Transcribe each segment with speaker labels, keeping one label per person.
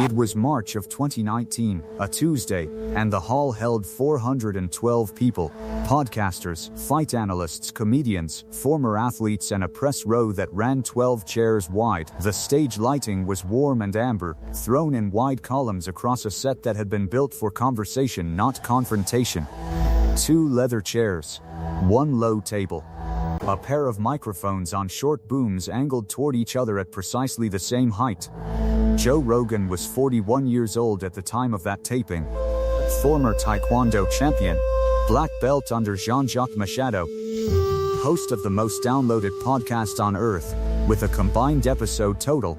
Speaker 1: It was March of 2019, a Tuesday, and the hall held 412 people. Podcasters, fight analysts, comedians, former athletes, and a press row that ran 12 chairs wide. The stage lighting was warm and amber, thrown in wide columns across a set that had been built for conversation, not confrontation. 2 leather chairs. 1 low table. A pair of microphones on short booms angled toward each other at precisely the same height. Joe Rogan was 41 years old at the time of that taping. Former Taekwondo champion, black belt under Jean-Jacques Machado, host of the most downloaded podcast on earth, with a combined episode total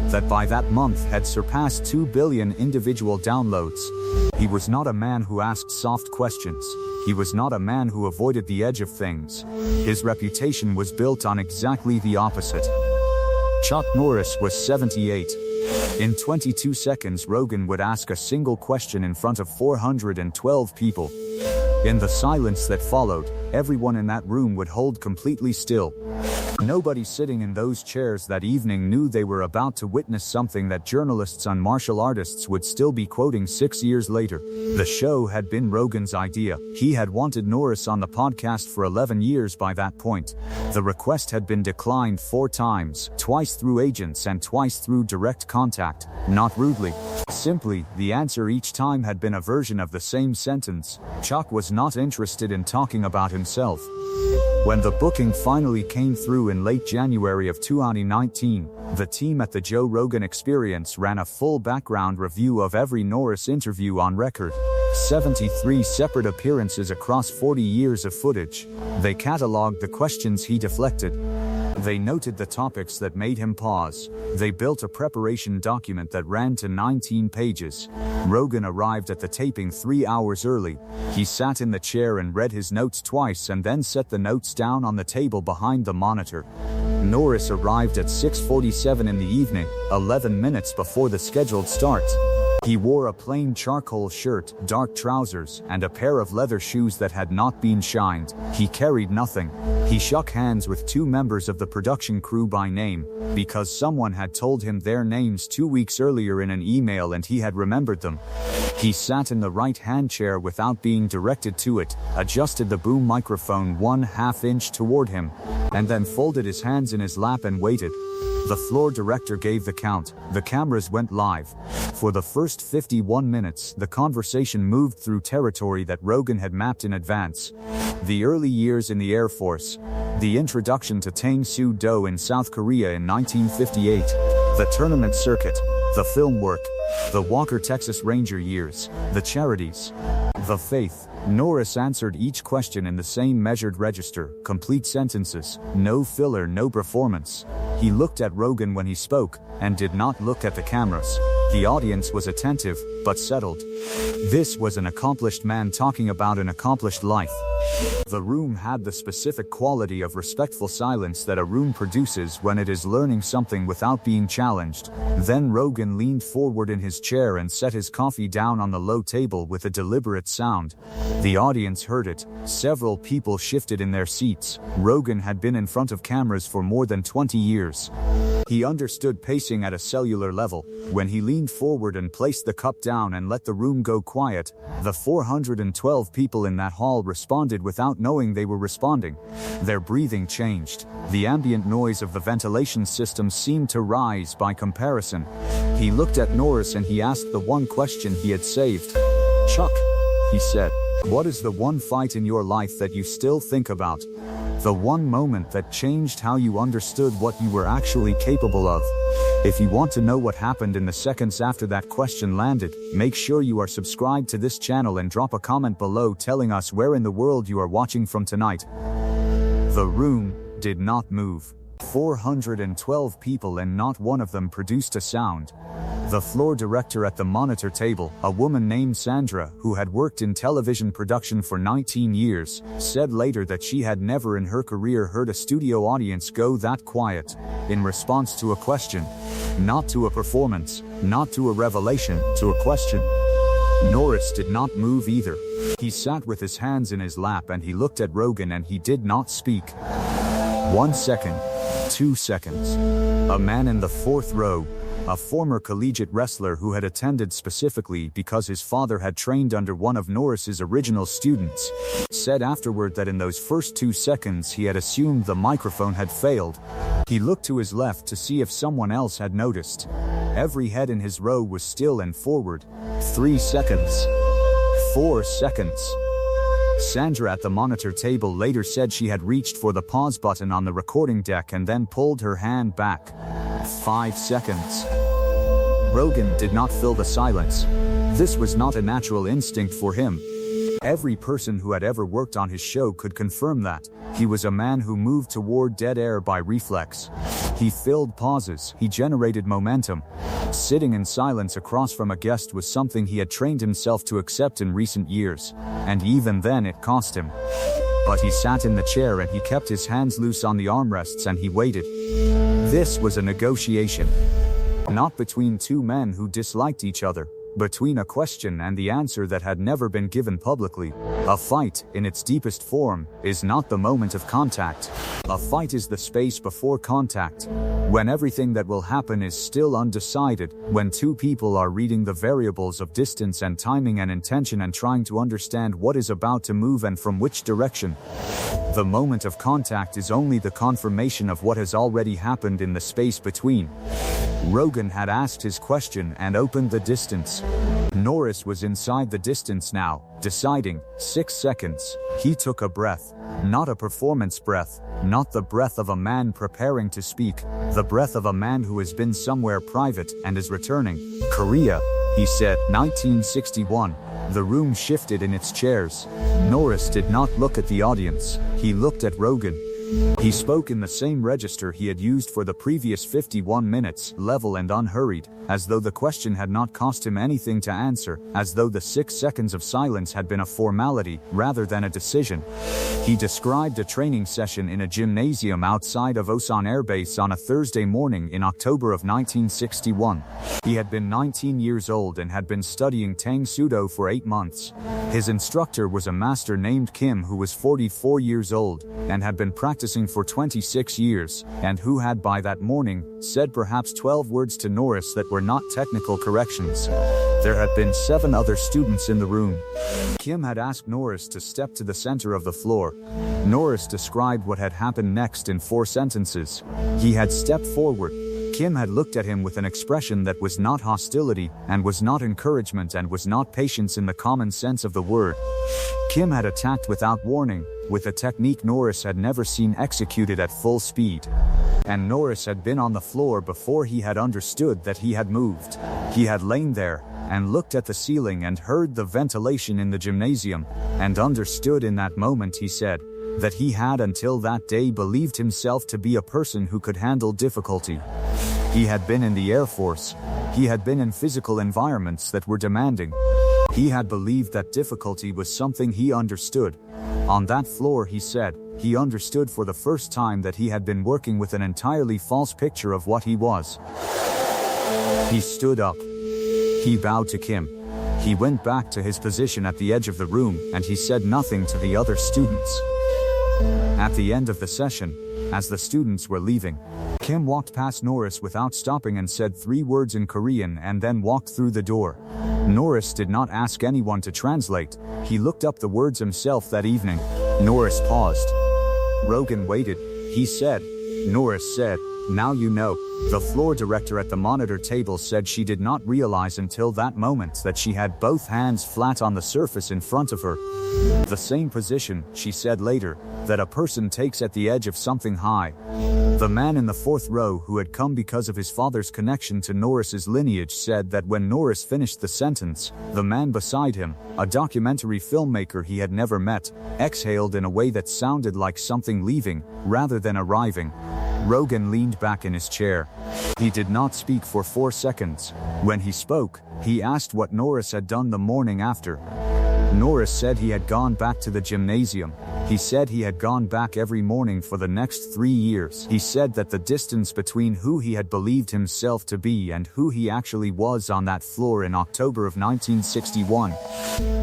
Speaker 1: that by that month had surpassed 2 billion individual downloads. He was not a man who asked soft questions. He was not a man who avoided the edge of things. His reputation was built on exactly the opposite. Chuck Norris was 78. In 22 seconds, Rogan would ask a single question in front of 412 people. In the silence that followed, everyone in that room would hold completely still. Nobody sitting in those chairs that evening knew they were about to witness something that journalists and martial artists would still be quoting 6 years later. The show had been Rogan's idea. He had wanted Norris on the podcast for 11 years by that point. The request had been declined 4 times, twice through agents and twice through direct contact, not rudely. Simply, the answer each time had been a version of the same sentence. Chuck was not interested in talking about himself. When the booking finally came through in late January of 2019, the team at the Joe Rogan Experience ran a full background review of every Norris interview on record. 73 separate appearances across 40 years of footage. They cataloged the questions he deflected. They noted the topics that made him pause. They built a preparation document that ran to 19 pages. Rogan arrived at the taping 3 hours early. He sat in the chair and read his notes twice and then set the notes down on the table behind the monitor. Norris arrived at 6:47 in the evening, 11 minutes before the scheduled start. He wore a plain charcoal shirt, dark trousers, and a pair of leather shoes that had not been shined. He carried nothing. He shook hands with 2 members of the production crew by name, because someone had told him their names 2 weeks earlier in an email and he had remembered them. He sat in the right-hand chair without being directed to it, adjusted the boom microphone 1/2 inch toward him, and then folded his hands in his lap and waited. The floor director gave the count. The cameras went live. For the first 51 minutes, the conversation moved through territory that Rogan had mapped in advance. The early years in the Air Force, the introduction to Tang Soo Do in South Korea in 1958, the tournament circuit, the film work, the Walker Texas Ranger years, the charities, the faith. Norris answered each question in the same measured register, complete sentences, no filler, no performance. He looked at Rogan when he spoke, and did not look at the cameras. The audience was attentive, but settled. This was an accomplished man talking about an accomplished life. The room had the specific quality of respectful silence that a room produces when it is learning something without being challenged. Then Rogan leaned forward in his chair and set his coffee down on the low table with a deliberate sound. The audience heard it. Several people shifted in their seats. Rogan had been in front of cameras for more than 20 years. He understood pacing at a cellular level. When he leaned forward and placed the cup down and let the room go quiet, the 412 people in that hall responded without knowing they were responding. Their breathing changed. The ambient noise of the ventilation system seemed to rise by comparison. He looked at Norris and he asked the one question he had saved. "Chuck," he said, "what is the one fight in your life that you still think about? The one moment that changed how you understood what you were actually capable of?" If you want to know what happened in the seconds after that question landed, make sure you are subscribed to this channel and drop a comment below telling us where in the world you are watching from tonight. The room did not move. 412 people and not one of them produced a sound. The floor director at the monitor table, a woman named Sandra, who had worked in television production for 19 years, said later that she had never in her career heard a studio audience go that quiet, in response to a question. Not to a performance, not to a revelation, to a question. Norris did not move either. He sat with his hands in his lap and he looked at Rogan and he did not speak. 1 second. 2 seconds. A man in the fourth row, a former collegiate wrestler who had attended specifically because his father had trained under one of Norris's original students, said afterward that in those first 2 seconds he had assumed the microphone had failed. He looked to his left to see if someone else had noticed. Every head in his row was still and forward. 3 seconds. 4 seconds. Sandra at the monitor table later said she had reached for the pause button on the recording deck and then pulled her hand back. 5 seconds. Rogan did not fill the silence. This was not a natural instinct for him. Every person who had ever worked on his show could confirm that. He was a man who moved toward dead air by reflex. He filled pauses, he generated momentum. Sitting in silence across from a guest was something he had trained himself to accept in recent years, and even then it cost him. But he sat in the chair and he kept his hands loose on the armrests and he waited. This was a negotiation. Not between two men who disliked each other. Between a question and the answer that had never been given publicly. A fight, in its deepest form, is not the moment of contact. A fight is the space before contact. When everything that will happen is still undecided, when two people are reading the variables of distance and timing and intention and trying to understand what is about to move and from which direction. The moment of contact is only the confirmation of what has already happened in the space between. Rogan had asked his question and opened the distance. Norris was inside the distance now, deciding. 6 seconds. He took a breath. Not a performance breath, not the breath of a man preparing to speak, the breath of a man who has been somewhere private and is returning. Korea, he said. 1961. The room shifted in its chairs. Norris did not look at the audience. He looked at Rogan. He spoke in the same register he had used for the previous 51 minutes, level and unhurried, as though the question had not cost him anything to answer, as though the 6 seconds of silence had been a formality, rather than a decision. He described a training session in a gymnasium outside of Osan Air Base on a Thursday morning in October of 1961. He had been 19 years old and had been studying Tang Sudo for 8 months. His instructor was a master named Kim who was 44 years old, and had been practicing for 26 years, and who had by that morning said perhaps 12 words to Norris that were not technical corrections. There had been 7 other students in the room. Kim had asked Norris to step to the center of the floor. Norris described what had happened next in 4 sentences. He had stepped forward. Kim had looked at him with an expression that was not hostility, and was not encouragement, and was not patience in the common sense of the word. Kim had attacked without warning, with a technique Norris had never seen executed at full speed. And Norris had been on the floor before he had understood that he had moved. He had lain there, and looked at the ceiling and heard the ventilation in the gymnasium, and understood in that moment, he said, that he had until that day believed himself to be a person who could handle difficulty. He had been in the Air Force. He had been in physical environments that were demanding. He had believed that difficulty was something he understood. On that floor, he said, he understood for the first time that he had been working with an entirely false picture of what he was. He stood up. He bowed to Kim. He went back to his position at the edge of the room, and he said nothing to the other students. At the end of the session, as the students were leaving, Kim walked past Norris without stopping and said 3 words in Korean and then walked through the door. Norris did not ask anyone to translate. He looked up the words himself that evening. Norris paused. Rogan waited. He said. Norris said, "Now you know." The floor director at the monitor table said she did not realize until that moment that she had both hands flat on the surface in front of her. The same position, she said later, that a person takes at the edge of something high. The man in the 4th row who had come because of his father's connection to Norris's lineage said that when Norris finished the sentence, the man beside him, a documentary filmmaker he had never met, exhaled in a way that sounded like something leaving, rather than arriving. Rogan leaned back in his chair. He did not speak for 4 seconds. When he spoke, he asked what Norris had done the morning after. Norris said he had gone back to the gymnasium. He said he had gone back every morning for the next 3 years. He said that the distance between who he had believed himself to be and who he actually was on that floor in October of 1961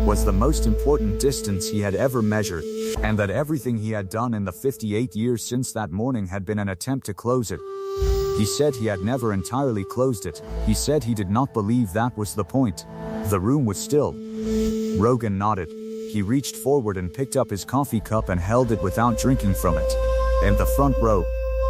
Speaker 1: was the most important distance he had ever measured, and that everything he had done in the 58 years since that morning had been an attempt to close it. He said he had never entirely closed it. He said he did not believe that was the point. The room was still. Rogan nodded. He reached forward and picked up his coffee cup and held it without drinking from it. In the front row,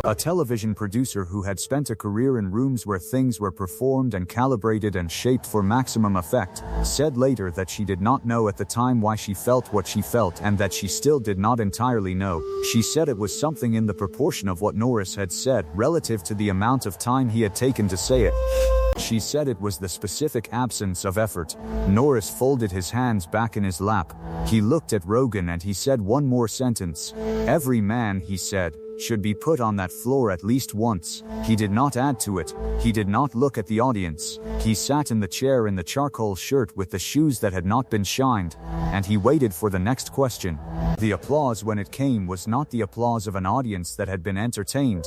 Speaker 1: a television producer who had spent a career in rooms where things were performed and calibrated and shaped for maximum effect, said later that she did not know at the time why she felt what she felt and that she still did not entirely know. She said it was something in the proportion of what Norris had said relative to the amount of time he had taken to say it. She said it was the specific absence of effort. Norris folded his hands back in his lap. He looked at Rogan and he said one more sentence. Every man, he said, should be put on that floor at least once. He did not add to it. He did not look at the audience. He sat in the chair in the charcoal shirt with the shoes that had not been shined, and he waited for the next question. The applause when it came was not the applause of an audience that had been entertained.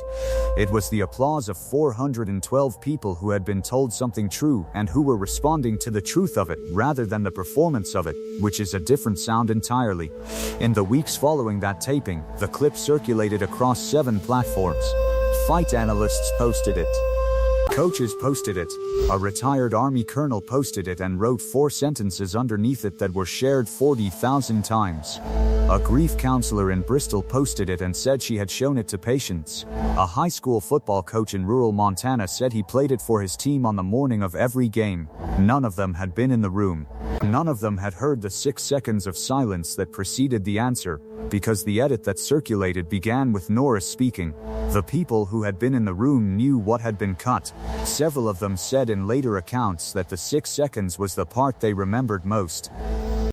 Speaker 1: It was the applause of 412 people who had been told something true and who were responding to the truth of it rather than the performance of it, which is a different sound entirely. In the weeks following that taping, the clip circulated across 7 platforms. Fight analysts posted it. Coaches posted it. A retired Army colonel posted it and wrote 4 sentences underneath it that were shared 40,000 times. A grief counselor in Bristol posted it and said she had shown it to patients. A high school football coach in rural Montana said he played it for his team on the morning of every game. None of them had been in the room. None of them had heard the 6 seconds of silence that preceded the answer, because the edit that circulated began with Norris speaking. The people who had been in the room knew what had been cut. Several of them said in later accounts that the 6 seconds was the part they remembered most.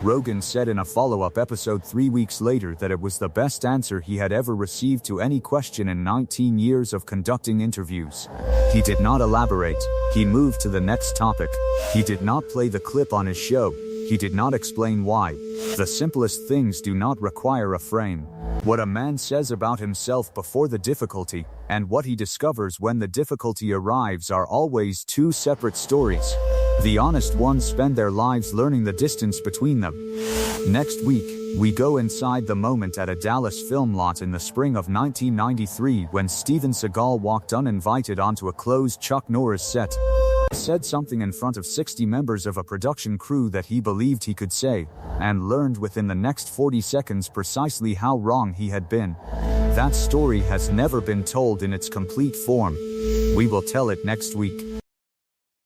Speaker 1: Rogan said in a follow-up episode 3 weeks later that it was the best answer he had ever received to any question in 19 years of conducting interviews. He did not elaborate. He moved to the next topic. He did not play the clip on his show. He did not explain why. The simplest things do not require a frame. What a man says about himself before the difficulty, and what he discovers when the difficulty arrives are always 2 separate stories. The honest ones spend their lives learning the distance between them. Next week, we go inside the moment at a Dallas film lot in the spring of 1993 when Steven Seagal walked uninvited onto a closed Chuck Norris set. Said something in front of 60 members of a production crew that he believed he could say, and learned within the next 40 seconds precisely how wrong he had been. That story has never been told in its complete form. We will tell it next week.